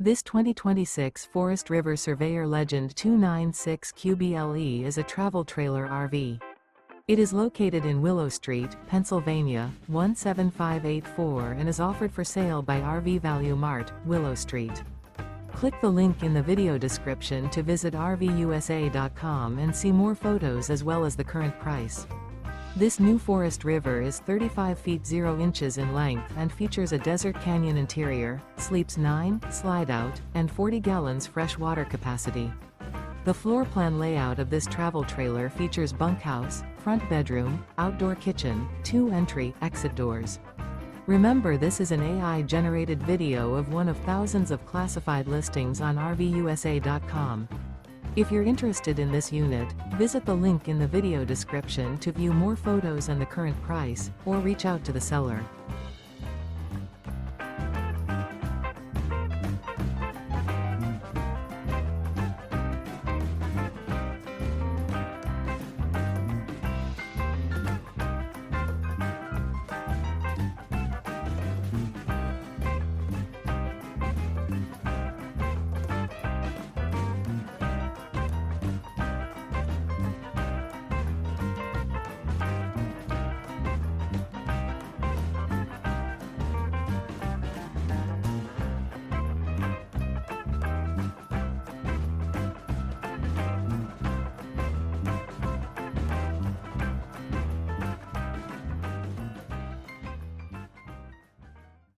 This 2026 Forest River Surveyor Legend 296 QBLE is a travel trailer RV. It is located in Willow Street, Pennsylvania, 17584 and is offered for sale by RV Value Mart, Willow Street. Click the link in the video description to visit RVUSA.com and see more photos as well as the current price. This new Forest River is 35 feet 0 inches in length and features a desert canyon interior, sleeps 9, slide-out, and 40 gallons fresh water capacity. The floor plan layout of this travel trailer features bunkhouse, front bedroom, outdoor kitchen, 2 entry/exit doors. Remember, this is an AI-generated video of one of thousands of classified listings on RVUSA.com. If you're interested in this unit, visit the link in the video description to view more photos and the current price, or reach out to the seller.